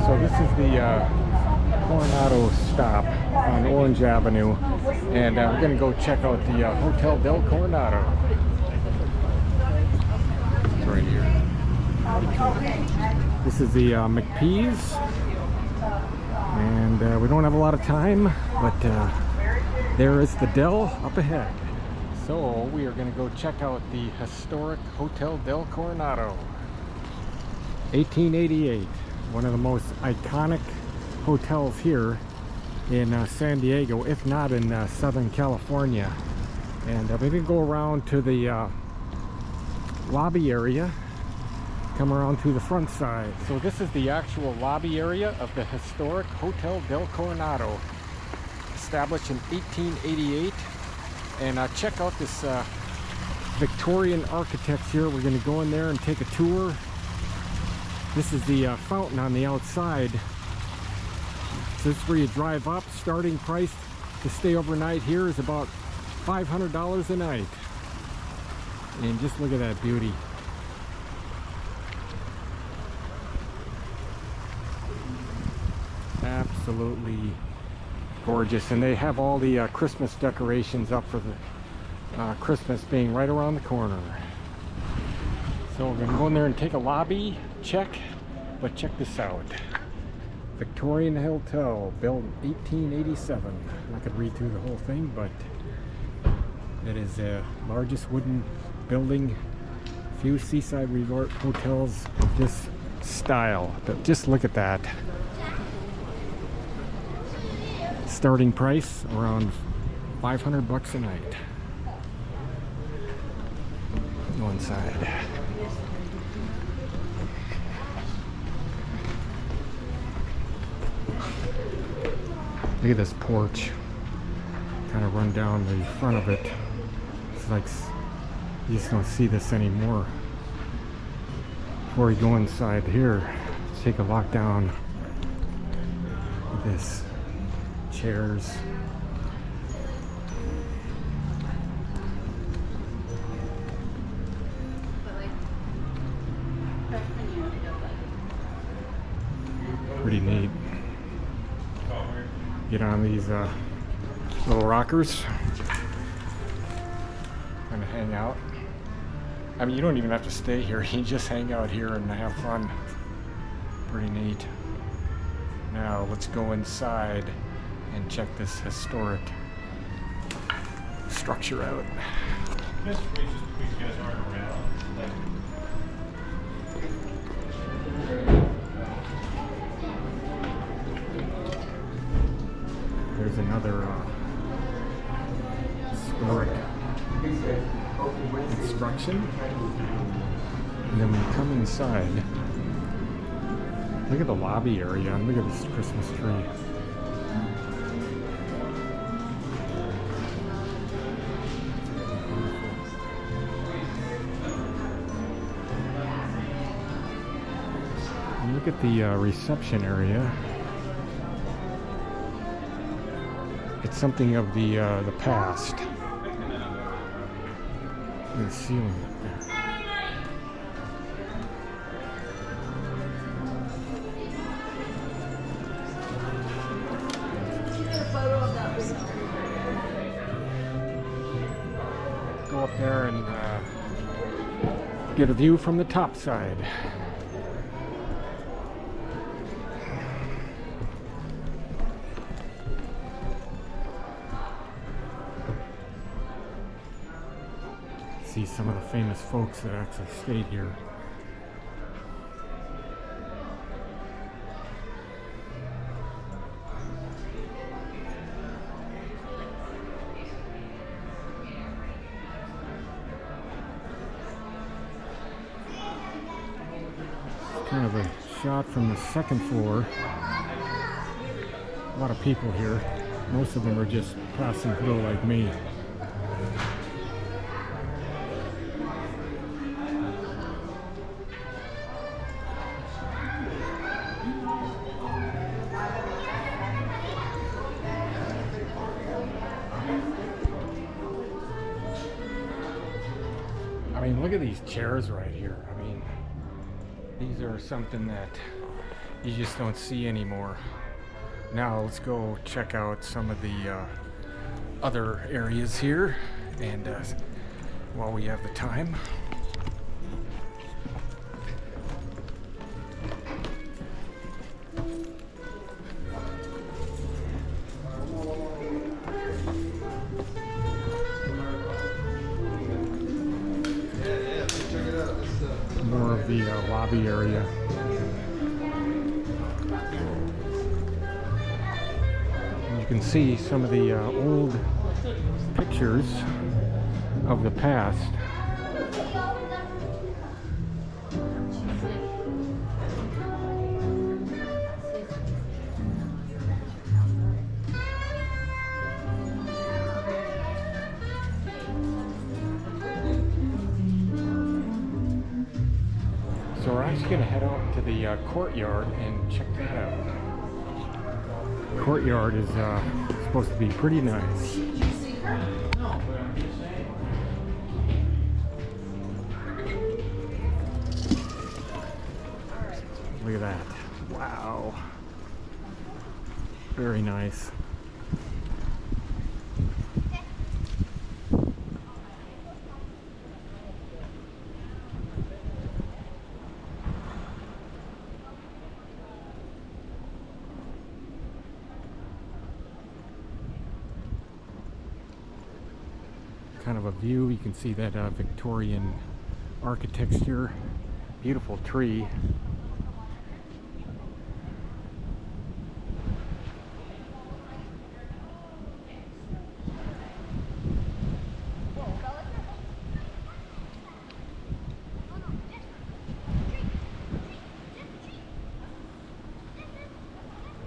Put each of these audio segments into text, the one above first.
So this is the Coronado stop on Orange Avenue, and we're going to go check out the Hotel del Coronado. It's right here. This is the McPee's, and we don't have a lot of time, but there is the Del up ahead. So we are going to go check out the historic Hotel del Coronado. 1888, one of the most iconic hotels here in San Diego, if not in Southern California. And we're going to go around to the lobby area, come around to the front side. So this is the actual lobby area of the historic Hotel del Coronado, established in 1888. And check out this Victorian architecture. We're going to go in there and take a tour. This is the fountain on the outside. So this is where you drive up. Starting price to stay overnight here is about $500 a night. And just look at that beauty. Absolutely gorgeous. And they have all the Christmas decorations up for the Christmas being right around the corner. So we're going to go in there and take a lobby check, but check this out. Victorian Hotel, built in 1887. I'm not going to read through the whole thing, but it is the largest wooden building. Few seaside resort hotels of this style. But just look at that. Starting price around $500 a night. Go inside. Look at this porch. Kind of run down the front of it. It's like you just don't see this anymore. Before we go inside here, let's take a look down at this. Chairs. Pretty neat. Get on these little rockers. Kind of hang out. I mean, you don't even have to stay here. You just hang out here and have fun. Pretty neat. Now let's go inside and check this historic structure out. There's another historic construction. And then when you come inside, look at the lobby area and look at this Christmas tree. Look at the reception area. It's something of the past. The ceiling up there. Go up there and get a view from the top side. See some of the famous folks that actually stayed here. Kind of a shot from the second floor. A lot of people here. Most of them are just passing through like me. I mean, look at these chairs right here. I mean, these are something that you just don't see anymore. Now let's go check out some of the other areas here, and while we have the time. More of the lobby area. And you can see some of the old pictures of the past. So we're actually going to head out to the courtyard and check that out. Courtyard is supposed to be pretty nice. Look at that. Wow. Very nice. Kind of a view. You can see that Victorian architecture. Beautiful tree.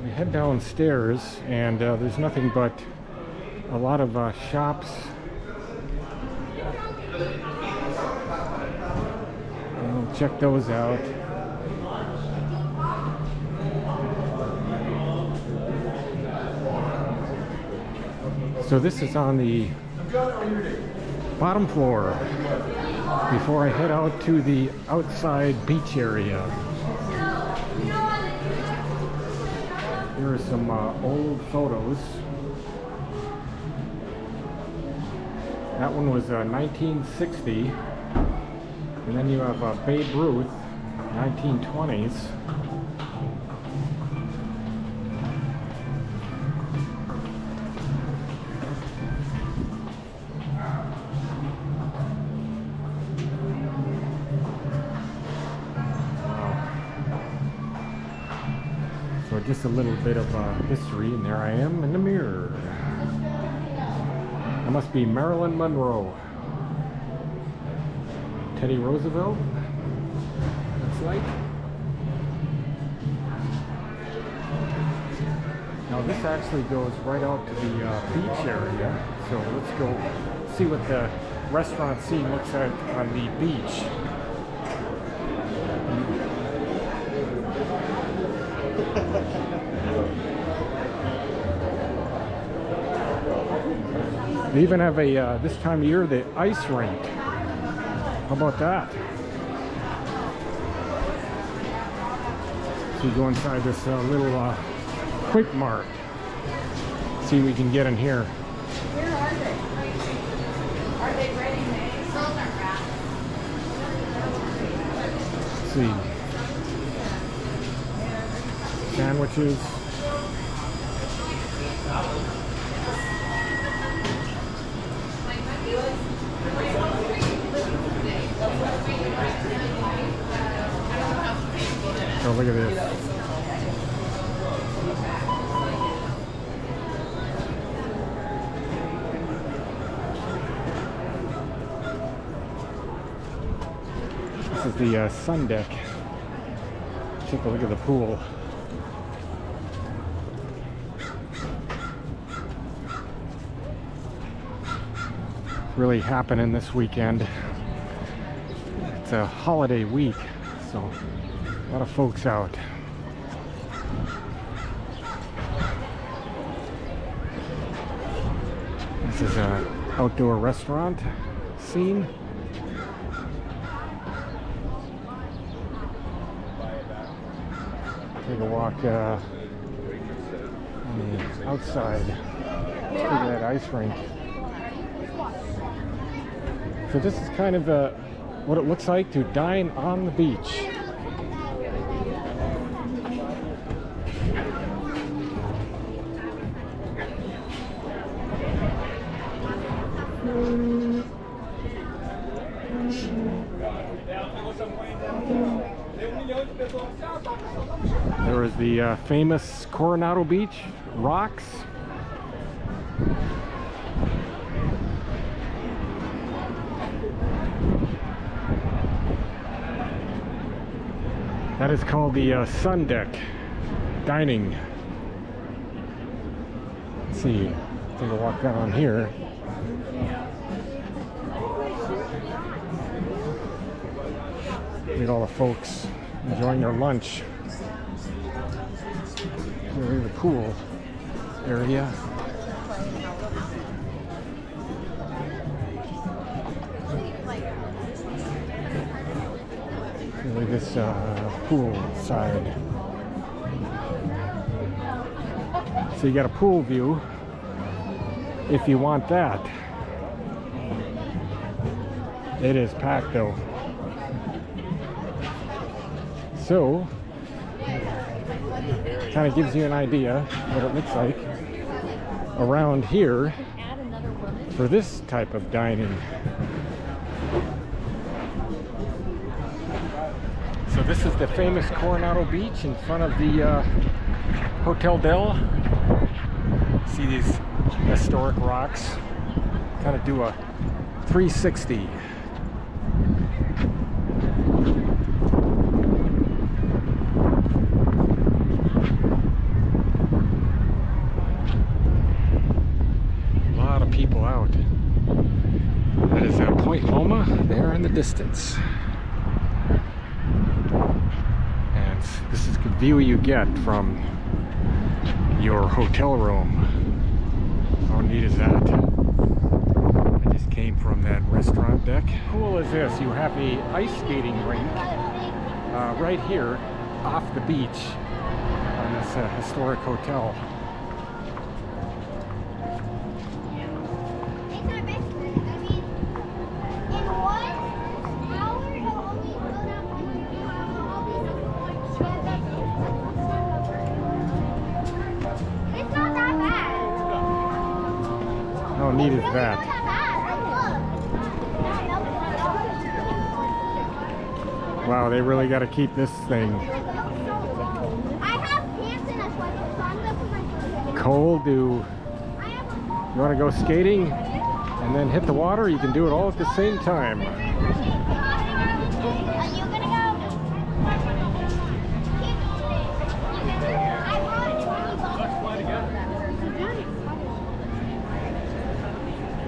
We head downstairs, and there's nothing but a lot of shops. And we'll check those out. So this is on the bottom floor before I head out to the outside beach area. Here are some old photos. That one was 1960. And then you have Babe Ruth, 1920s. So just a little bit of history, and there I am in the mirror. That must be Marilyn Monroe. Teddy Roosevelt, looks like. Now this actually goes right out to the beach area. So let's go see what the restaurant scene looks like on the beach. They even have a, this time of year, the ice rink. How about that? So we go inside this little Quick Mart. See what we can get in here. Where are they? Are they ready made? Those are Let's see. Sandwiches. Oh, look at this. This is the sun deck. Take a look at the pool. It's really happening this weekend. It's a holiday week, so a lot of folks out. This is an outdoor restaurant scene. take a walk on the outside through that ice rink. So this is kind of what it looks like to dine on the beach. There is the famous Coronado Beach rocks. That is called the sun deck dining. Let's see, take a walk down here. Look at all the folks enjoying their lunch. Here's the pool area. Really this pool side. So you got a pool view if you want that. It is packed though. So, kind of gives you an idea what it looks like around here for this type of dining. So this is the famous Coronado Beach in front of the Hotel del. See these historic rocks? Kind of do a 360. People out. That is Point Loma there in the distance. And this is the view you get from your hotel room. How neat is that? I just came from that restaurant deck. How cool is this? You have the ice skating rink right here off the beach on this historic hotel. How neat is that? Wow, they really got to keep this thing cold. You want to go skating and then hit the water? You can do it all at the same time.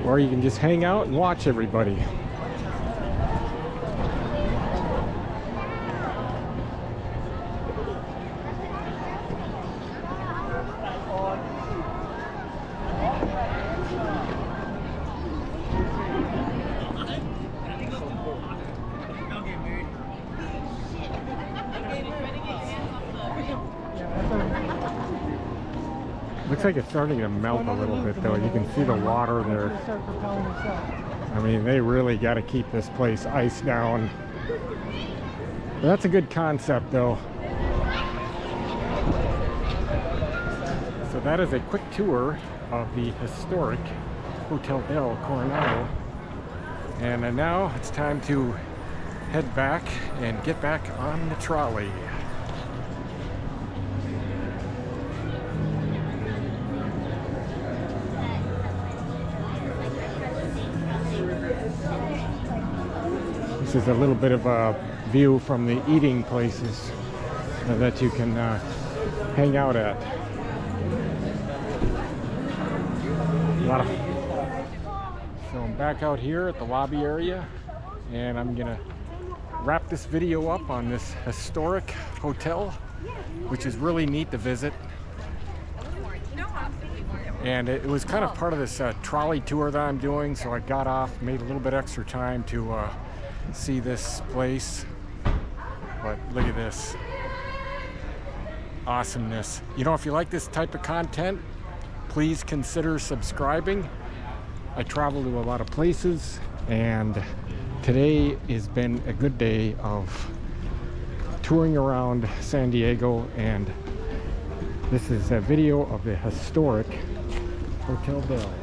Or you can just hang out and watch everybody. Looks like it's starting to melt a little bit though. You can see the water there. I mean, they really got to keep this place iced down. But that's a good concept though. So that is a quick tour of the historic Hotel del Coronado. And now it's time to head back and get back on the trolley. This is a little bit of a view from the eating places that you can hang out at. So I'm back out here at the lobby area, and I'm gonna wrap this video up on this historic hotel, which is really neat to visit. And it was kind of part of this trolley tour that I'm doing, so I got off, made a little bit extra time to see this place. But look at this. awesomeness. You know, if you like this type of content, please consider subscribing. I travel to a lot of places, and today has been a good day of touring around San Diego, and this is a video of the historic Hotel Bell.